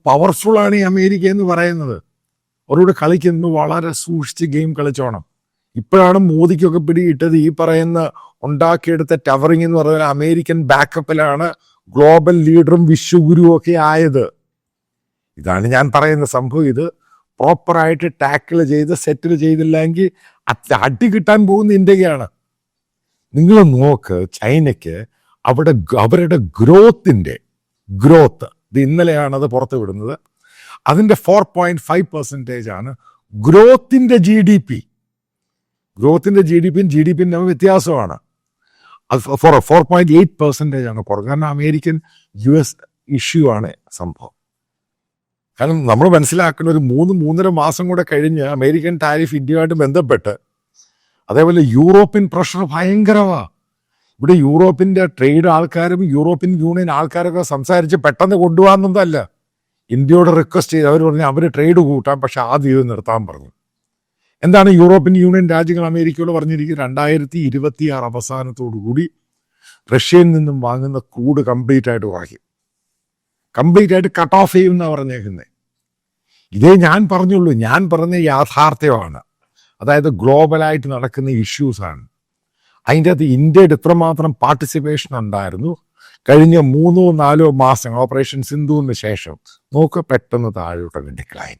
പവർഫുള്ളാണ് ഈ അമേരിക്ക എന്ന് പറയുന്നത്. അവരോട് കളിക്കുന്നത് വളരെ സൂക്ഷിച്ച് ഗെയിം കളിച്ചോണം. ഇപ്പോഴാണ് മോദിക്കൊക്കെ പിടിയിട്ടത് ഈ പറയുന്ന ഉണ്ടാക്കിയെടുത്ത ടവറിംഗ് എന്ന് പറയുന്ന അമേരിക്കൻ ബാക്കപ്പിലാണ് ഗ്ലോബൽ ലീഡറും വിശ്വഗുരുവും ഒക്കെ ആയത്. ഇതാണ് ഞാൻ പറയുന്ന സംഭവം. ഇത് പ്രോപ്പറായിട്ട് ടാക്കിൾ ചെയ്ത് സെറ്റിൽ ചെയ്തില്ലെങ്കിൽ അടി കിട്ടാൻ പോകുന്ന ഇന്ത്യയാണ്. നിങ്ങൾ നോക്ക്, ചൈനയ്ക്ക് അവരുടെ ഗ്രോത്ത് ഇത് ഇന്നലെയാണ് അത് പുറത്തു വിടുന്നത്. അതിൻ്റെ 4.5% ആണ് ഗ്രോത്തിൻ്റെ ജി ഡി പി. ഗ്രോത്തിൻ്റെ ജി ഡി പിയും തമ്മിൽ വ്യത്യാസമാണ്. അത് 4.8% ആണ് കുറവ്. കാരണം അമേരിക്കൻ US ഇഷ്യൂ ആണ് സംഭവം. കാരണം നമ്മൾ മനസ്സിലാക്കുന്ന ഒരു 3-3.5 മാസം കൂടെ കഴിഞ്ഞ് അമേരിക്കൻ ടാരിഫ് ഇന്ത്യയുമായിട്ട് ബന്ധപ്പെട്ട്, അതേപോലെ യൂറോപ്യൻ പ്രഷർ ഭയങ്കരമാണ്. ഇവിടെ യൂറോപ്പിൻ്റെ ട്രേഡ് ആൾക്കാരും യൂറോപ്യൻ യൂണിയൻ ആൾക്കാരൊക്കെ സംസാരിച്ച് പെട്ടെന്ന് കൊണ്ടുപോകാമെന്നതല്ല. ഇന്ത്യയോട് റിക്വസ്റ്റ് ചെയ്ത് അവർ പറഞ്ഞു അവർ ട്രേഡ് കൂട്ടാം, പക്ഷെ ആദ്യം ഇത് നിർത്താൻ പറഞ്ഞു. എന്താണ് യൂറോപ്യൻ യൂണിയൻ രാജ്യങ്ങൾ അമേരിക്കയോട് പറഞ്ഞിരിക്കുന്നത്? 2026 അവസാനത്തോടുകൂടി റഷ്യയിൽ നിന്നും വാങ്ങുന്ന ക്രൂഡ് കംപ്ലീറ്റ് ആയിട്ട് കട്ട് ഓഫ് ചെയ്യുമെന്നാണ് പറഞ്ഞേക്കുന്നത്. ഇതേ ഞാൻ പറഞ്ഞുള്ളൂ. ഞാൻ പറഞ്ഞ യാഥാർത്ഥ്യമാണ്. അതായത് ഗ്ലോബലായിട്ട് നടക്കുന്ന ഇഷ്യൂസാണ്. അതിൻ്റെ അകത്ത് ഇന്ത്യയുടെ ഇത്രമാത്രം പാർട്ടിസിപ്പേഷൻ ഉണ്ടായിരുന്നു കഴിഞ്ഞ 3-4 മാസം ഓപ്പറേഷൻ സിന്ധുവിന് ശേഷം. നോക്ക്, പെട്ടെന്ന് താഴോട്ടൊക്കെ ഡിക്ലൈൻ.